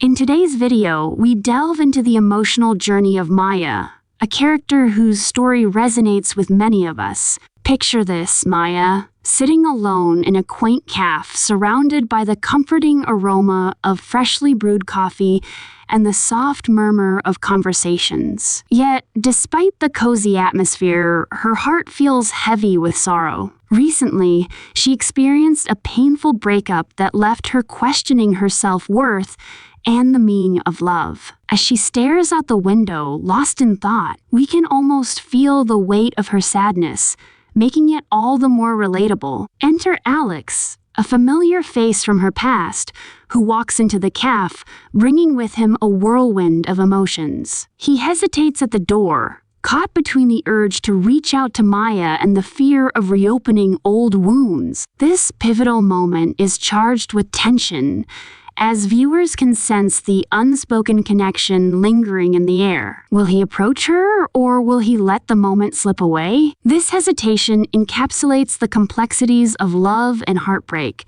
In today's video, we delve into the emotional journey of Maya, a character whose story resonates with many of us. Picture this, Maya, sitting alone in a quaint cafe, surrounded by the comforting aroma of freshly brewed coffee and the soft murmur of conversations. Yet, despite the cozy atmosphere, her heart feels heavy with sorrow. Recently, she experienced a painful breakup that left her questioning her self-worth and the meaning of love. As she stares out the window, lost in thought, we can almost feel the weight of her sadness, making it all the more relatable. Enter Alex, a familiar face from her past, who walks into the cafe, bringing with him a whirlwind of emotions. He hesitates at the door, caught between the urge to reach out to Maya and the fear of reopening old wounds. This pivotal moment is charged with tension, as viewers can sense the unspoken connection lingering in the air. Will he approach her, or will he let the moment slip away? This hesitation encapsulates the complexities of love and heartbreak,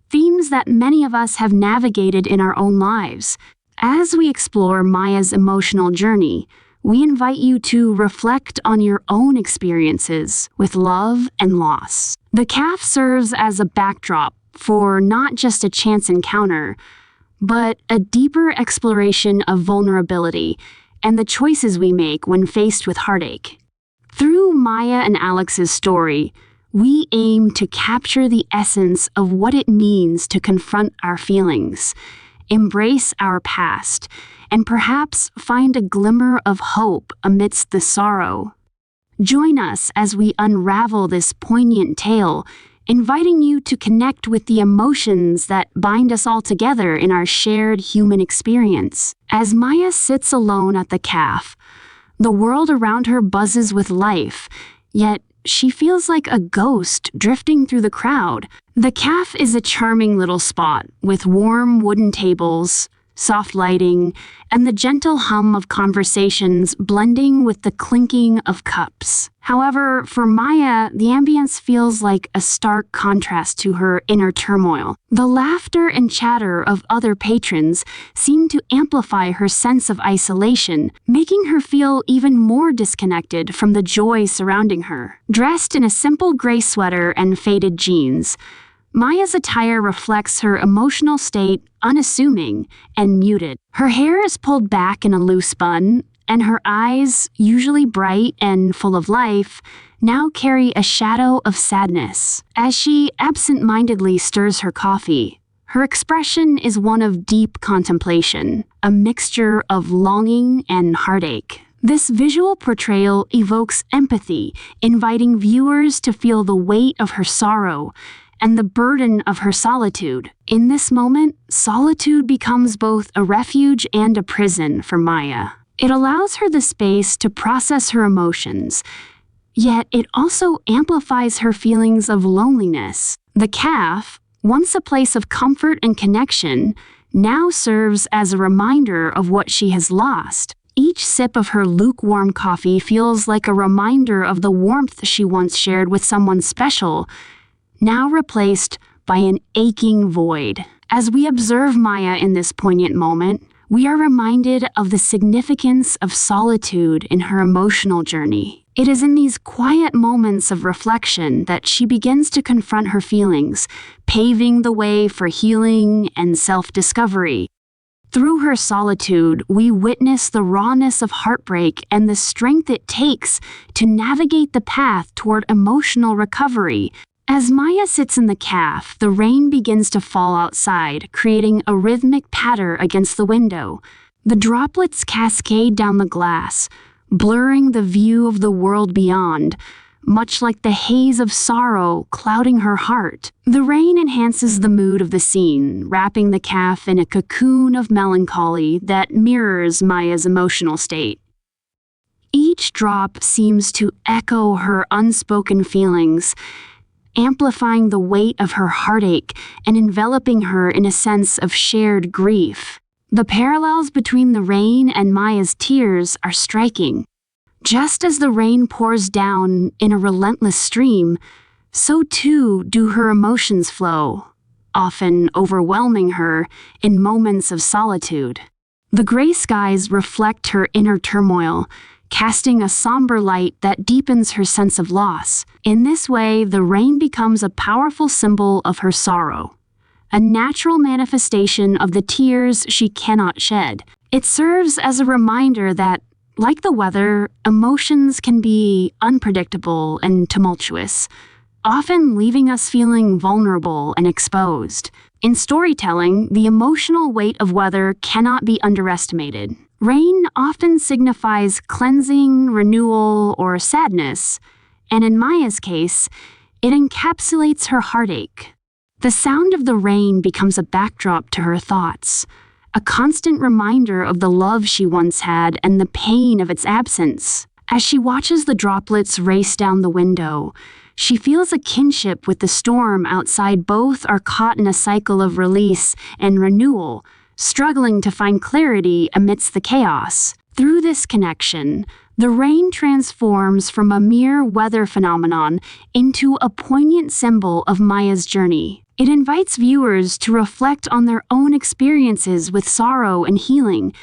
themes that many of us have navigated in our own lives. As we explore Maya's emotional journey, we invite you to reflect on your own experiences with love and loss. The cafe serves as a backdrop for not just a chance encounter, but a deeper exploration of vulnerability and the choices we make when faced with heartache. Through Maya and Alex's story, we aim to capture the essence of what it means to confront our feelings, embrace our past, and perhaps find a glimmer of hope amidst the sorrow. Join us as we unravel this poignant tale, inviting you to connect with the emotions that bind us all together in our shared human experience. As Maya sits alone at the cafe, the world around her buzzes with life, yet she feels like a ghost drifting through the crowd. The cafe is a charming little spot with warm wooden tables, soft lighting, and the gentle hum of conversations blending with the clinking of cups. However, for Maya, the ambience feels like a stark contrast to her inner turmoil. The laughter and chatter of other patrons seem to amplify her sense of isolation, making her feel even more disconnected from the joy surrounding her. Dressed in a simple gray sweater and faded jeans, Maya's attire reflects her emotional state, unassuming and muted. Her hair is pulled back in a loose bun, and her eyes, usually bright and full of life, now carry a shadow of sadness. As she absent-mindedly stirs her coffee, her expression is one of deep contemplation, a mixture of longing and heartache. This visual portrayal evokes empathy, inviting viewers to feel the weight of her sorrow and the burden of her solitude. In this moment, solitude becomes both a refuge and a prison for Maya. It allows her the space to process her emotions, yet it also amplifies her feelings of loneliness. The cafe, once a place of comfort and connection, now serves as a reminder of what she has lost. Each sip of her lukewarm coffee feels like a reminder of the warmth she once shared with someone special, now replaced by an aching void. As we observe Maya in this poignant moment, we are reminded of the significance of solitude in her emotional journey. It is in these quiet moments of reflection that she begins to confront her feelings, paving the way for healing and self-discovery. Through her solitude, we witness the rawness of heartbreak and the strength it takes to navigate the path toward emotional recovery. As Maya sits in the cafe, the rain begins to fall outside, creating a rhythmic patter against the window. The droplets cascade down the glass, blurring the view of the world beyond, much like the haze of sorrow clouding her heart. The rain enhances the mood of the scene, wrapping the cafe in a cocoon of melancholy that mirrors Maya's emotional state. Each drop seems to echo her unspoken feelings, amplifying the weight of her heartache and enveloping her in a sense of shared grief. The parallels between the rain and Maya's tears are striking. Just as the rain pours down in a relentless stream, so too do her emotions flow, often overwhelming her in moments of solitude. The gray skies reflect her inner turmoil, casting a somber light that deepens her sense of loss. In this way, the rain becomes a powerful symbol of her sorrow, a natural manifestation of the tears she cannot shed. It serves as a reminder that, like the weather, emotions can be unpredictable and tumultuous, often leaving us feeling vulnerable and exposed. In storytelling, the emotional weight of weather cannot be underestimated. Rain often signifies cleansing, renewal, or sadness, and in Maya's case, it encapsulates her heartache. The sound of the rain becomes a backdrop to her thoughts, a constant reminder of the love she once had and the pain of its absence. As she watches the droplets race down the window, she feels a kinship with the storm outside. Both are caught in a cycle of release and renewal, struggling to find clarity amidst the chaos. Through this connection, the rain transforms from a mere weather phenomenon into a poignant symbol of Maya's journey. It invites viewers to reflect on their own experiences with sorrow and healing,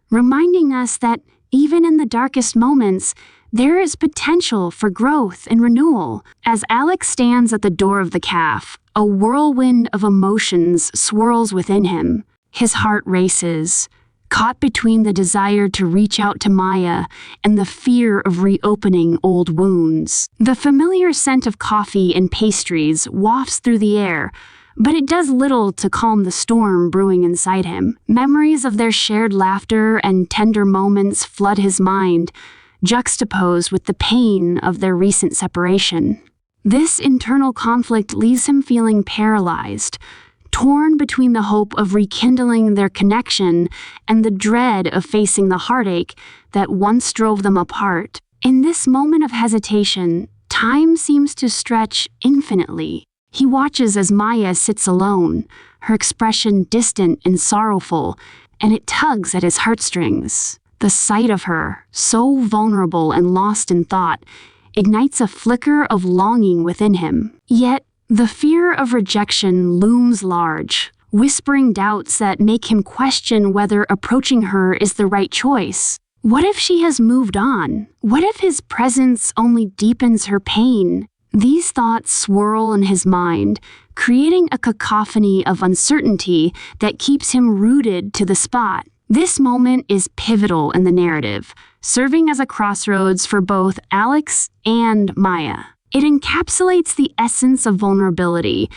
reminding us that even in the darkest moments, there is potential for growth and renewal. As Alex stands at the door of the cafe, a whirlwind of emotions swirls within him. His heart races, caught between the desire to reach out to Maya and the fear of reopening old wounds. The familiar scent of coffee and pastries wafts through the air, but it does little to calm the storm brewing inside him. Memories of their shared laughter and tender moments flood his mind, juxtaposed with the pain of their recent separation. This internal conflict leaves him feeling paralyzed, torn between the hope of rekindling their connection and the dread of facing the heartache that once drove them apart. In this moment of hesitation, time seems to stretch infinitely. He watches as Maya sits alone, her expression distant and sorrowful, and it tugs at his heartstrings. The sight of her, so vulnerable and lost in thought, ignites a flicker of longing within him. Yet, the fear of rejection looms large, whispering doubts that make him question whether approaching her is the right choice. What if she has moved on? What if his presence only deepens her pain? These thoughts swirl in his mind, creating a cacophony of uncertainty that keeps him rooted to the spot. This moment is pivotal in the narrative, serving as a crossroads for both Alex and Maya. It encapsulates the essence of vulnerability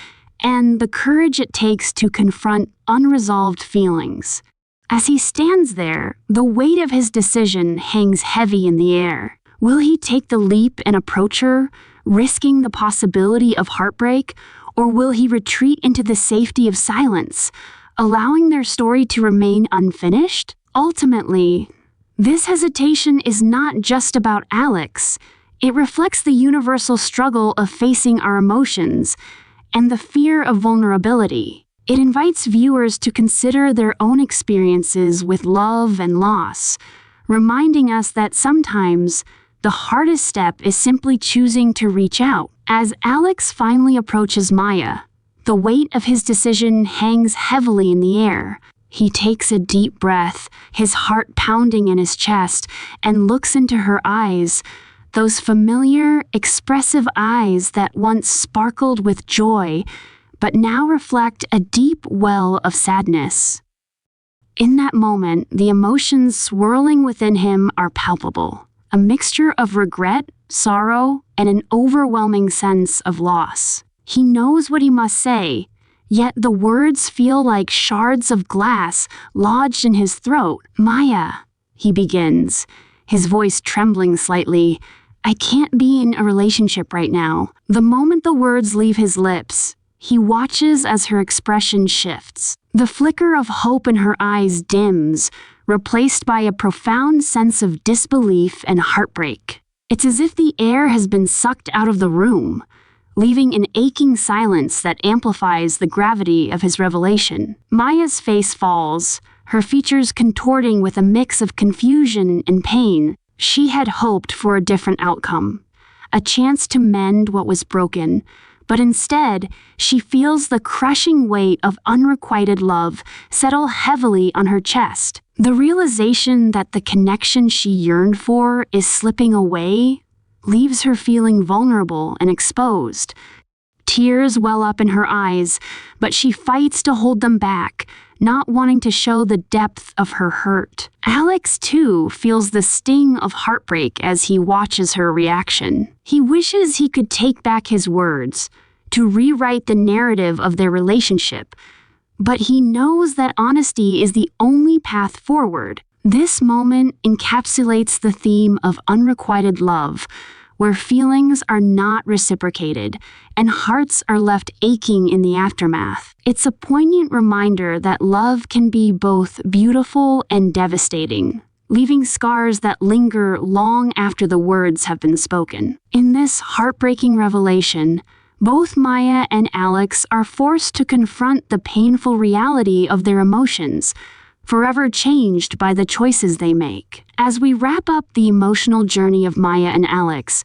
and the courage it takes to confront unresolved feelings. As he stands there, the weight of his decision hangs heavy in the air. Will he take the leap and approach her, risking the possibility of heartbreak, or will he retreat into the safety of silence, allowing their story to remain unfinished? Ultimately, this hesitation is not just about Alex. It reflects the universal struggle of facing our emotions and the fear of vulnerability. It invites viewers to consider their own experiences with love and loss, reminding us that sometimes the hardest step is simply choosing to reach out. As Alex finally approaches Maya, the weight of his decision hangs heavily in the air. He takes a deep breath, his heart pounding in his chest, and looks into her eyes, those familiar, expressive eyes that once sparkled with joy, but now reflect a deep well of sadness. In that moment, the emotions swirling within him are palpable, a mixture of regret, sorrow, and an overwhelming sense of loss. He knows what he must say, yet the words feel like shards of glass lodged in his throat. "Maya," he begins, his voice trembling slightly, "I can't be in a relationship right now." The moment the words leave his lips, he watches as her expression shifts. The flicker of hope in her eyes dims, replaced by a profound sense of disbelief and heartbreak. It's as if the air has been sucked out of the room, leaving an aching silence that amplifies the gravity of his revelation. Maya's face falls, her features contorting with a mix of confusion and pain. She had hoped for a different outcome, a chance to mend what was broken, but instead, she feels the crushing weight of unrequited love settle heavily on her chest. The realization that the connection she yearned for is slipping away leaves her feeling vulnerable and exposed. Tears well up in her eyes, but she fights to hold them back, not wanting to show the depth of her hurt. Alex, too, feels the sting of heartbreak as he watches her reaction. He wishes he could take back his words, to rewrite the narrative of their relationship, but he knows that honesty is the only path forward. This moment encapsulates the theme of unrequited love, where feelings are not reciprocated and hearts are left aching in the aftermath. It's a poignant reminder that love can be both beautiful and devastating, leaving scars that linger long after the words have been spoken. In this heartbreaking revelation, both Maya and Alex are forced to confront the painful reality of their emotions, forever changed by the choices they make. As we wrap up the emotional journey of Maya and Alex,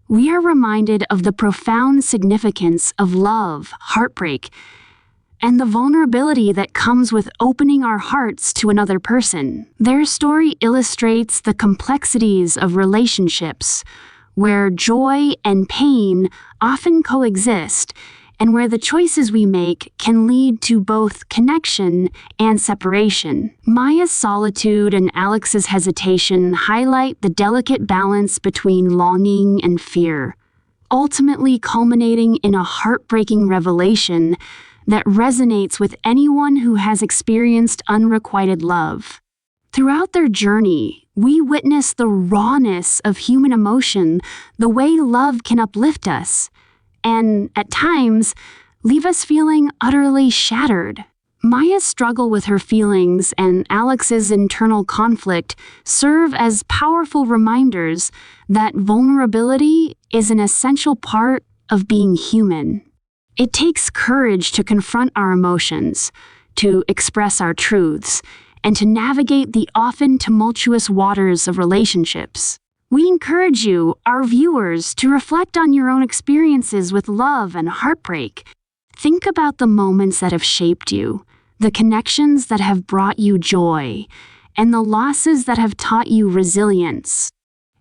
we are reminded of the profound significance of love, heartbreak, and the vulnerability that comes with opening our hearts to another person. Their story illustrates the complexities of relationships, where joy and pain often coexist, and where the choices we make can lead to both connection and separation. Maya's solitude and Alex's hesitation highlight the delicate balance between longing and fear, ultimately culminating in a heartbreaking revelation that resonates with anyone who has experienced unrequited love. Throughout their journey, we witness the rawness of human emotion, the way love can uplift us, and, at times, leave us feeling utterly shattered. Maya's struggle with her feelings and Alex's internal conflict serve as powerful reminders that vulnerability is an essential part of being human. It takes courage to confront our emotions, to express our truths, and to navigate the often tumultuous waters of relationships. We encourage you, our viewers, to reflect on your own experiences with love and heartbreak. Think about the moments that have shaped you, the connections that have brought you joy, and the losses that have taught you resilience.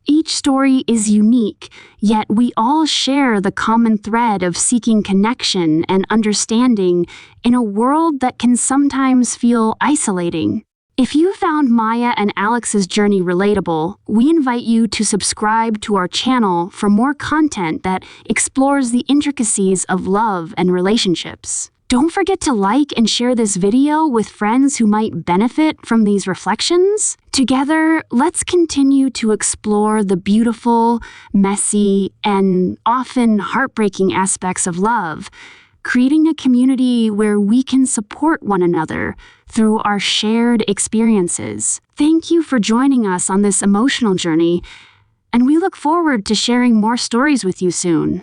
Each story is unique, yet we all share the common thread of seeking connection and understanding in a world that can sometimes feel isolating. If you found Maya and Alex's journey relatable, we invite you to subscribe to our channel for more content that explores the intricacies of love and relationships. Don't forget to like and share this video with friends who might benefit from these reflections. Together, let's continue to explore the beautiful, messy, and often heartbreaking aspects of love, creating a community where we can support one another through our shared experiences. Thank you for joining us on this emotional journey, and we look forward to sharing more stories with you soon.